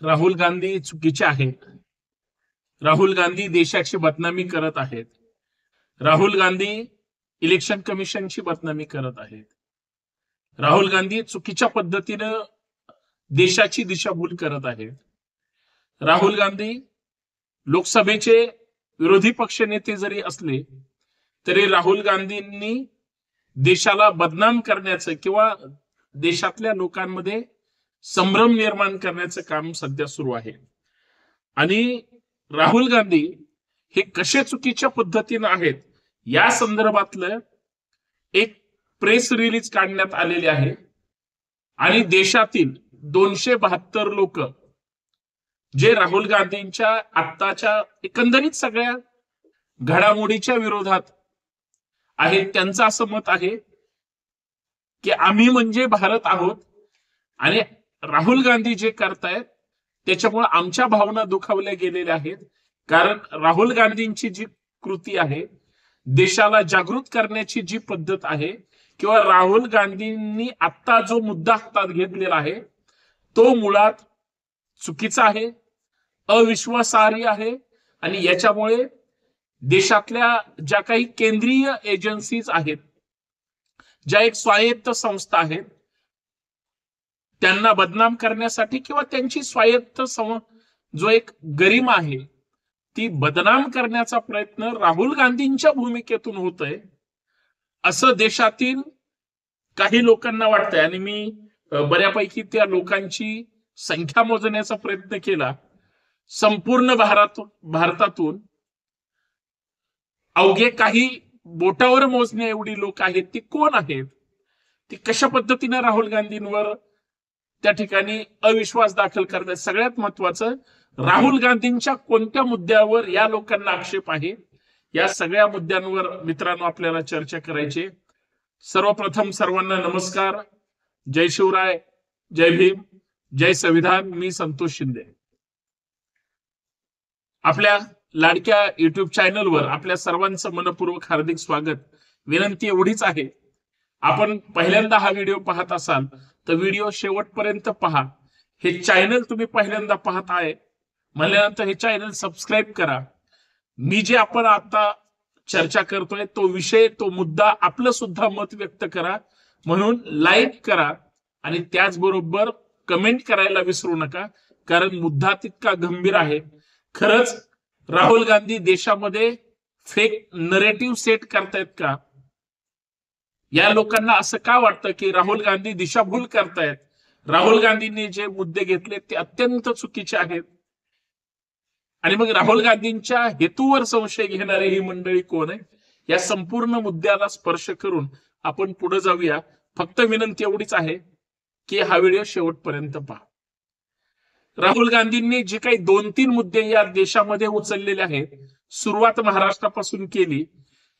राहुल गांधी चुकीचे आहेत. राहुल गांधी देशाची बदनामी करत आहेत. राहुल गांधी इलेक्शन कमिशनची बदनामी करत आहेत. राहुल गांधी चुकीच्या पद्धतीनं देशाची दिशाभूल करत आहेत. राहुल गांधी लोकसभेचे विरोधी पक्षनेते जरी असले तरी राहुल गांधींनी देशाला बदनाम करण्याचं किंवा देशातल्या लोकांमध्ये संभ्रम निर्माण करण्याचं काम सध्या सुरू आहे. आणि राहुल गांधी हे कसे चुकीच्या पद्धतीनं आहेत या संदर्भातलं एक प्रेस रिलीज काढण्यात आलेले आहे. आणि देशातील 272 लोक जे राहुल गांधींच्या आत्ताच्या एकंदरीत सगळ्या घडामोडीच्या विरोधात आहेत, त्यांचं असं मत आहे की आम्ही म्हणजे भारत आहोत आणि राहुल गांधी जे करतायत त्याच्यामुळे आमच्या भावना दुखावल्या गेलेल्या आहेत. कारण राहुल गांधींची जी कृती आहे, देशाला जागृत करण्याची जी पद्धत आहे, किंवा राहुल गांधींनी आत्ता जो मुद्दा हातात घेतलेला आहे तो मुळात चुकीचा आहे, अविश्वासार्ह आहे. आणि याच्यामुळे देशातल्या ज्या काही केंद्रीय एजन्सीज आहेत, ज्या एक स्वायत्त संस्था आहेत, त्यांना बदनाम करण्यासाठी किंवा त्यांची स्वायत्त जो एक गरिमा आहे ती बदनाम करण्याचा प्रयत्न राहुल गांधींच्या भूमिकेतून होतोय असं देशातील काही लोकांना वाटतंय. आणि मी बऱ्यापैकी त्या लोकांची संख्या मोजण्याचा प्रयत्न केला. संपूर्ण भारतातून अवघे काही बोटावर मोजण्या एवढी लोक आहेत. ती कोण आहेत? ती कशा पद्धतीने राहुल गांधींवर त्या ठिकाणी अविश्वास दाखल करतात? सगळ्यात महत्वाचं, राहुल गांधींच्या कोणत्या मुद्द्यावर या लोकांना आक्षेप आहे? या सगळ्या मुद्द्यांवर मित्रांनो आपल्याला चर्चा करायची. सर्वप्रथम सर्वांना नमस्कार, जय शिवराय, जय भीम, जय संविधान. मी संतोष शिंदे. आपल्या लाडक्या युट्यूब चॅनलवर आपल्या सर्वांचं मनपूर्वक हार्दिक स्वागत. विनंती एवढीच आहे, आपण पहिल्यांदा हा व्हिडिओ पाहत असाल तर व्हिडिओ शेवटपर्यंत पहा. हे चॅनल तुम्ही पहिल्यांदा पाहत आहे म्हणल्यानंतर हे चॅनल सबस्क्राईब करा. मी जे आपण आता चर्चा करतोय तो विषय, तो मुद्दा, आपलं सुद्धा मत व्यक्त करा. म्हणून लाईक करा आणि त्याचबरोबर कमेंट करायला विसरू नका, कारण मुद्दा तितका गंभीर आहे. खरंच राहुल गांधी देशामध्ये फेक नरेटिव्ह सेट करतायत का? या लोकांना असं का वाटतं की राहुल गांधी दिशाभूल करतायत? राहुल गांधींनी जे मुद्दे घेतले ते अत्यंत चुकीचे आहेत. आणि मग राहुल गांधींच्या हेतूवर संशय घेणारी ही मंडळी कोण आहे? या संपूर्ण मुद्द्याला स्पर्श करून आपण पुढे जाऊया. फक्त विनंती एवढीच आहे की हा व्हिडिओ शेवटपर्यंत पहा. राहुल गांधींनी जे काही 2-3 मुद्दे या देशामध्ये उचललेले आहेत, सुरुवात महाराष्ट्रापासून केली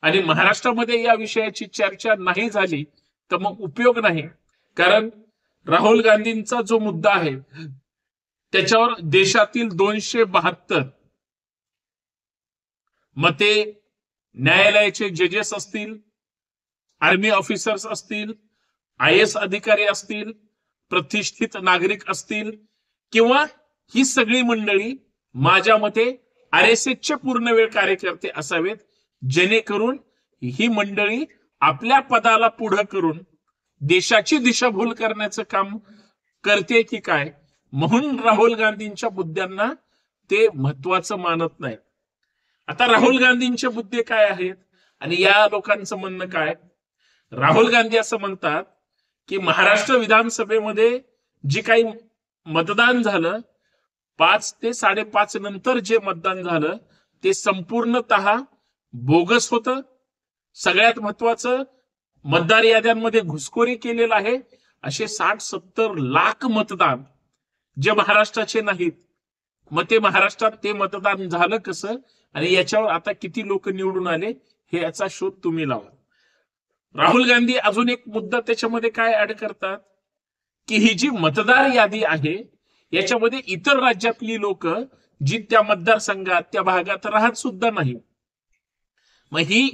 आणि महाराष्ट्रामध्ये या विषयाची चर्चा नाही झाली तर मग उपयोग नाही. कारण राहुल गांधींचा जो मुद्दा आहे त्याच्यावर देशातील 272 मग ते न्यायालयाचे जजेस असतील, आर्मी ऑफिसर्स असतील, IAS अधिकारी असतील, प्रतिष्ठित नागरिक असतील, किंवा ही सगळी मंडळी माझ्या मते RSSचे पूर्णवेळ कार्यकर्ते असावेत, जेणेकरून ही मंडळी आपल्या पदाला पुढे करून देशाची दिशाभूल करण्याचं काम करते की काय, म्हणून राहुल गांधींच्या मुद्द्यांना ते महत्वाचं मानत नाही. आता राहुल गांधींचे मुद्दे काय आहेत आणि या लोकांचं म्हणणं काय? राहुल गांधी असं म्हणतात की महाराष्ट्र विधानसभेमध्ये जे काही मतदान झालं, 5 ते 5:30 नंतर जे मतदान झालं ते संपूर्णतः बोगस होतं. सगळ्यात महत्वाचं, मतदार याद्यांमध्ये घुसखोरी केलेला आहे. असे 60-70 लाख मतदान जे महाराष्ट्राचे नाहीत, मग ते महाराष्ट्रात ते मतदान झालं कसं आणि याच्यावर आता किती लोक निवडून आले हे याचा शोध तुम्ही लावा. राहुल गांधी अजून एक मुद्दा त्याच्यामध्ये काय ऍड करतात की ही जी मतदार यादी आहे याच्यामध्ये इतर राज्यातली लोक जी त्या मतदारसंघात त्या भागात राहत सुद्धा नाही, मग ही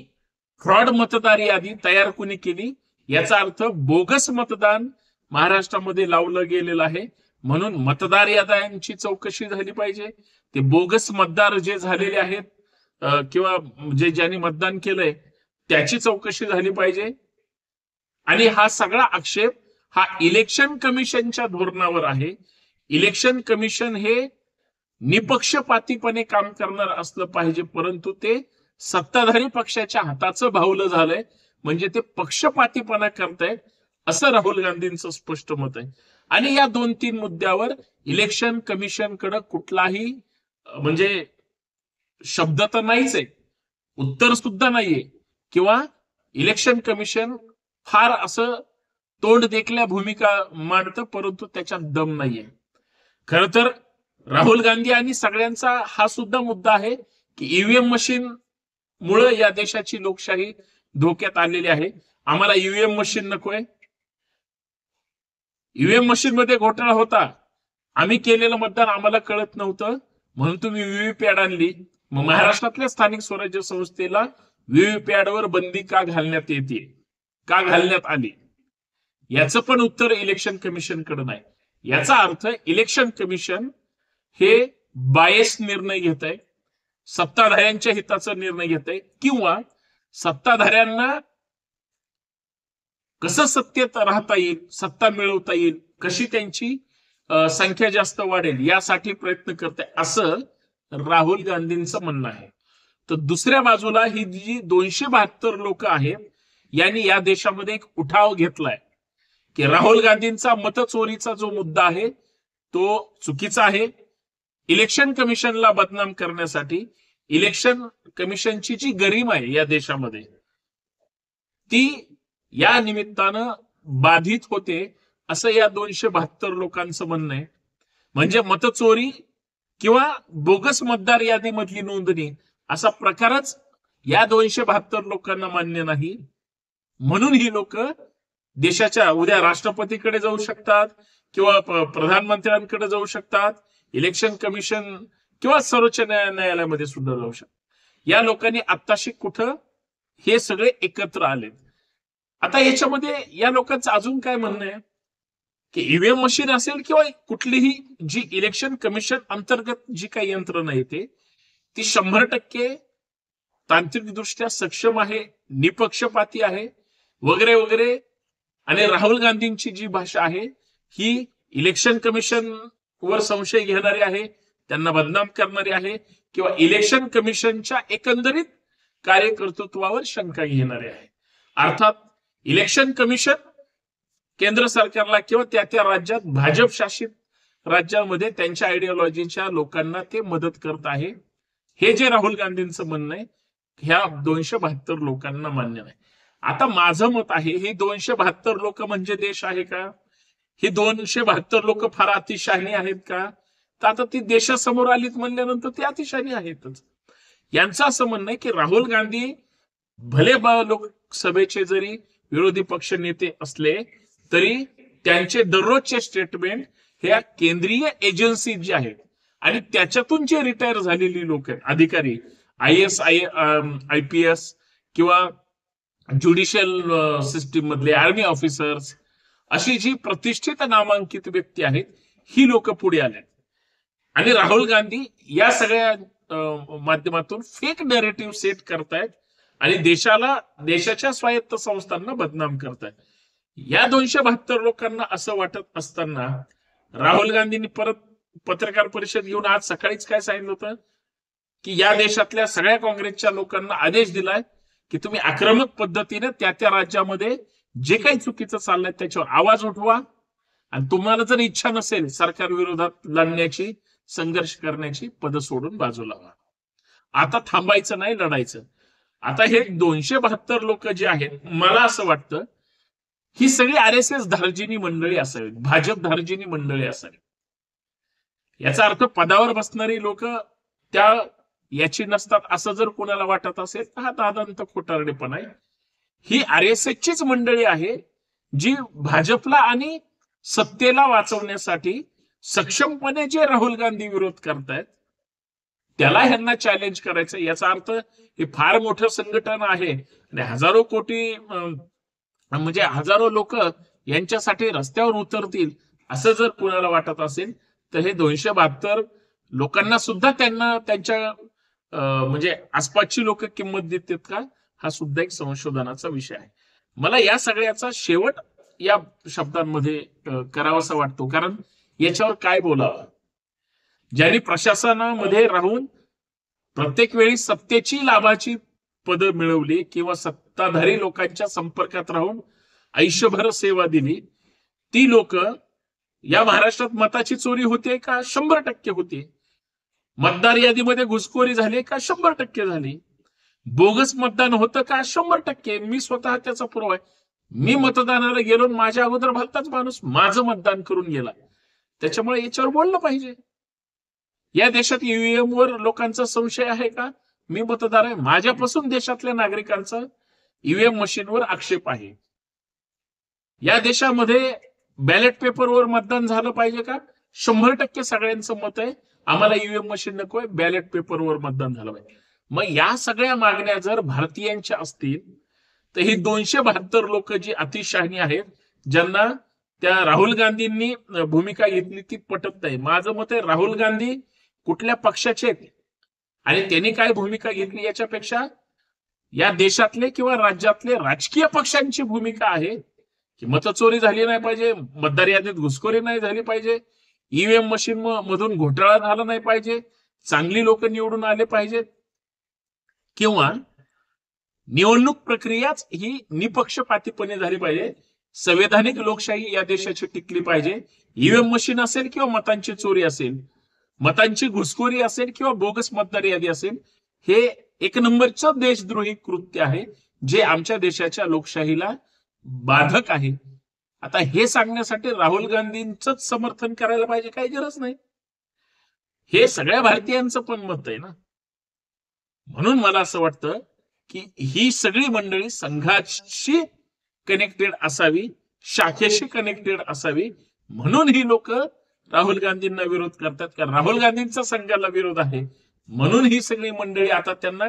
फ्रॉड मतदार यादी तयार कोणी केली? याचा अर्थ बोगस मतदान महाराष्ट्रामध्ये लावलं गेलेलं आहे. म्हणून मतदार याद्यांची चौकशी झाली पाहिजे. ते बोगस मतदार जे झालेले आहेत किंवा जे ज्यांनी मतदान केलंय त्याची चौकशी झाली पाहिजे. आणि हा सगळा आक्षेप हा इलेक्शन कमिशनच्या धोरणावर आहे. इलेक्शन कमिशन हे निपक्षपातीपणे काम करणार असलं पाहिजे, परंतु ते सत्ताधारी पक्षाच्या हाताचं भावलं झालंय, म्हणजे ते पक्षपातीपणा करतायत असं राहुल गांधींचं स्पष्ट मत आहे. आणि या 2-3 मुद्द्यावर इलेक्शन कमिशनकडे कुठलाही म्हणजे शब्द तर नाहीच आहे, उत्तर सुद्धा नाहीये, किंवा इलेक्शन कमिशन फार असं तोंड देखल्या भूमिका मांडतं, परंतु त्याच्यात दम नाहीये. खर तर राहुल गांधी आणि सगळ्यांचा हा सुद्धा मुद्दा आहे की ईव्हीएम मशीन मुळे या देशाची लोकशाही धोक्यात आलेली आहे. आम्हाला ईव्हीएम मशीन नकोय. ईव्हीएम मशीन मध्ये घोटाळा होता, आम्ही केलेलं मतदान आम्हाला कळत नव्हतं म्हणून तुम्ही व्हीव्हीपॅट आणली. मग महाराष्ट्रातल्या स्थानिक स्वराज्य संस्थेला व्हीव्हीपॅटवर बंदी का घालण्यात येते, का घालण्यात आली, याचं पण उत्तर इलेक्शन कमिशनकडे नाही. याचा अर्थ इलेक्शन कमिशन हे बायस निर्णय घेत आहे, सत्ताधाऱ्यांच्या हिताचा निर्णय घेत आहे, किंवा सत्ताधाऱ्यांना कसं सत्तेत राहता येईल, सत्ता मिळवता येईल, कशी त्यांची संख्या जास्त वाढेल यासाठी प्रयत्न करते असं राहुल गांधींचं म्हणणं आहे. तर दुसऱ्या बाजूला ही जी 272 लोक आहेत यांनी या देशामध्ये एक उठाव घेतलाय की राहुल गांधींचा मतचोरीचा जो मुद्दा आहे तो चुकीचा आहे. इलेक्शन कमिशनला बदनाम करण्यासाठी इलेक्शन कमिशनची जी गरिमा आहे या देशामध्ये ती या निमित्तानं बाधित होते असं या 272 लोकांचं म्हणणं आहे. म्हणजे मतचोरी किंवा बोगस मतदार यादीमधली नोंदणी असा प्रकारच या 272 लोकांना मान्य नाही. म्हणून ही लोक देशाच्या उद्या राष्ट्रपतीकडे जाऊ शकतात किंवा प्रधानमंत्र्यांकडे जाऊ शकतात, इलेक्शन कमिशन किंवा सर्वोच्च न्यायालयामध्ये सुद्धा जाऊ शकतात. या लोकांनी आत्ताशी कुठं हे सगळे एकत्र आले. आता याच्यामध्ये या लोकांचं अजून काय म्हणणं आहे की ईव्हीएम मशीन असेल किंवा कुठलीही जी इलेक्शन कमिशन अंतर्गत जी काही यंत्रणा येते ती 100% तांत्रिकदृष्ट्या सक्षम आहे, निपक्षपाती आहे वगैरे वगैरे. आणि राहुल गांधींची जी भाषा आहे ही इलेक्शन कमिशन वर संशय घेणारी आहे, त्यांना बदनाम करणारी आहे, किंवा इलेक्शन कमिशनच्या एकंदरीत कार्यकर्तृत्वावर शंका घेणारी आहे. अर्थात इलेक्शन कमिशन केंद्र सरकारला किंवा त्या राज्यात भाजप शासित राज्यामध्ये त्यांच्या आयडिओलॉजीच्या लोकांना ते मदत करत आहे. हे जे राहुल गांधींचं म्हणणं आहे ह्या 272 लोकांना मान्य नाही. आता माझं मत आहे ही 272 लोक म्हणजे देश आहे का? ही 272 लोक फार अतिशहाणी आहेत का? तर आता ती देशासमोर आलीत म्हणल्यानंतर ती अतिशहाणी आहेतच. यांचं असं म्हणणं आहे की राहुल गांधी भले लोकसभेचे जरी विरोधी पक्ष नेते असले तरी त्यांचे दररोजचे स्टेटमेंट हे केंद्रीय एजन्सी जे आहेत आणि त्याच्यातून जे रिटायर झालेली लोक आहेत, अधिकारी, IAS, IPS किंवा ज्युडिशियल सिस्टीम मधले आर्मी ऑफिसर्स, अशी जी प्रतिष्ठित नामांकित व्यक्ती आहेत ही लोक पुढे आले आणि राहुल गांधी या सगळ्या माध्यमातून फेक नॅरेटिव्ह सेट करतायत आणि देशाच्या स्वायत्त संस्थांना बदनाम करतायत. या 272 लोकांना असं वाटत असताना राहुल गांधींनी परत पत्रकार परिषद घेऊन आज सकाळीच काय सांगितलं होतं की या देशातल्या सगळ्या काँग्रेसच्या लोकांना आदेश दिलाय की तुम्ही आक्रमक पद्धतीने त्या राज्यामध्ये जे काही चुकीचं चाललंय त्याच्यावर आवाज उठवा आणि तुम्हाला जर इच्छा नसेल सरकार विरोधात लढण्याची, संघर्ष करण्याची, पद सोडून बाजूला व्हा. आता थांबायचं नाही, लढायचं. आता हे 272 लोक जे आहेत मला असं वाटतं ही सगळी RSS धार्जिनी मंडळी असावीत, भाजप धार्जिनी मंडळी असावीत. याचा अर्थ पदावर बसणारी लोक त्या याची नसतात असं जर कोणाला वाटत असेल तर हा दादांत खोटारडेपणा आहे. ही RSSचीच मंडळी आहे जी भाजपला आणि सत्तेला वाचवण्यासाठी सक्षमपणे जे राहुल गांधी विरोध करतायत त्याला ह्यांना चॅलेंज करायचं. याचा अर्थ हे फार मोठं संघटन आहे आणि हजारो कोटी म्हणजे हजारो लोक यांच्यासाठी रस्त्यावर उतरतील असं जर कुणाला वाटत असेल तर हे 272 लोकांना सुद्धा त्यांना त्यांच्या म्हणजे आसपासची लोक किंमत देतात का, हा सुद्धा एक संशोधनाचा विषय आहे. मला या सगळ्याचा शेवट या शब्दांमध्ये करावासा वाटतो, कारण याच्यावर काय बोलावं. ज्यांनी प्रशासनामध्ये राहून प्रत्येक वेळी सत्तेची लाभाची पदं मिळवली किंवा सत्ताधारी लोकांच्या संपर्कात राहून आयुष्यभर सेवा दिली, ती लोक या महाराष्ट्रात मताची चोरी होते का? 100% होते. मतदार यादीमध्ये घुसखोरी झाली का? 100% झाली. बोगस मतदान होतं का? 100%. मी स्वतः त्याचा पुरावा आहे. मी मतदानाला गेलो, माझ्या अगोदर भलताच माणूस माझं मतदान करून गेला. त्याच्यामुळे याच्यावर बोललं पाहिजे. या देशात ईव्हीएम वर लोकांचा संशय आहे का? मी मतदार आहे, माझ्यापासून देशातल्या नागरिकांचा ईव्हीएम मशीनवर आक्षेप आहे. या देशामध्ये बॅलेट पेपरवर मतदान झालं पाहिजे का? 100% सगळ्यांचं मत आहे आम्हाला ईव्हीएम मशीन नकोय, बॅलेट पेपरवर मतदान झालं पाहिजे. मग या सगळ्या मागण्या जर भारतीयांच्या असतील तर ही 272 लोक जी अतिशहाणी आहेत, ज्यांना त्या राहुल गांधींनी भूमिका घेतली ती पटत नाही. माझं मत आहे राहुल गांधी कुठल्या पक्षाचे आहेत आणि त्यांनी काय भूमिका घेतली याच्यापेक्षा या देशातले किंवा राज्यातले राजकीय पक्षांची भूमिका आहे की मतचोरी झाली नाही पाहिजे, मतदार यादीत घुसखोरी नाही झाली पाहिजे, ईव्हीएम मशीन मधून घोटाळा झाला नाही पाहिजे, चांगली लोक निवडून आले पाहिजेत, किंवा निवडणूक प्रक्रियाच ही निपक्षपातीपणे झाली पाहिजे. संवैधानिक लोकशाही या देशाची टिकली पाहिजे. ईव्हीएम मशीन असेल किंवा मतांची चोरी असेल, मतांची घुसखोरी असेल किंवा बोगस मतदार यादी असेल, हे एक नंबरचं देशद्रोही कृत्य आहे जे आमच्या देशाच्या लोकशाहीला बाधक आहे. आता हे सांगण्यासाठी राहुल गांधींच समर्थन करायला पाहिजे काही गरज नाही. हे सगळ्या भारतीयांचं पण मत आहे ना. म्हणून मला असं वाटतं की ही सगळी मंडळी संघाशी कनेक्टेड असावी, शाखेशी कनेक्टेड असावी, म्हणून ही लोक राहुल गांधींना विरोध करतात. कारण राहुल गांधींचा संघाला विरोध आहे म्हणून ही सगळी मंडळी आता त्यांना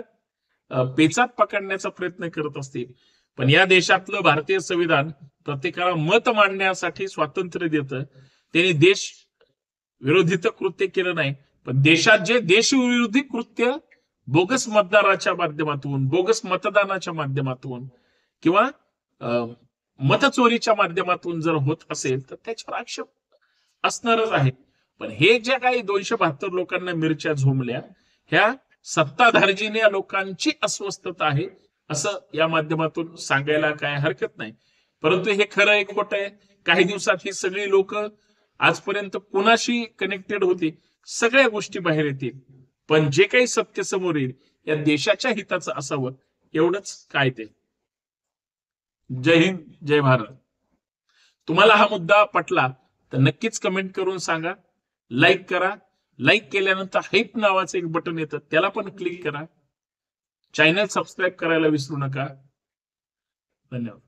पेचात पकडण्याचा प्रयत्न करत असतील. पण या देशातलं भारतीय संविधान प्रत्येकाला मत मांडण्यासाठी स्वातंत्र्य देतं. त्यांनी देश विरोधी कृत्य केलं नाही, पण देशात जे देशविरोधी कृत्य बोगस मतदाराच्या माध्यमातून, बोगस मतदानाच्या माध्यमातून किंवा मतचोरीच्या माध्यमातून जर होत असेल तर त्याच्यावर आक्षेप असणारच आहे. पण हे ज्या काही 272 लोकांना मिरच्या झोमल्या, ह्या सत्ताधार्जीने या लोकांची अस्वस्थता आहे असं या माध्यमातून सांगायला काय हरकत नाही. परंतु हे खरं आहे खोटं आहे, काही दिवसात ही सगळी लोक आजपर्यंत कुणाशी कनेक्टेड होती सगळ्या गोष्टी बाहेर येतील. पण जे काही सत्य समोर येईल या देशाच्या हिताचं असावं एवढंच काय ते. जय हिंद, जय भारत. तुम्हाला हा मुद्दा पटला तर नक्कीच कमेंट करून सांगा, लाईक करा. लाईक केल्यानंतर हाईप नावाचं एक बटन येतं त्याला पण क्लिक करा. चॅनल सबस्क्राईब करायला विसरू नका. धन्यवाद.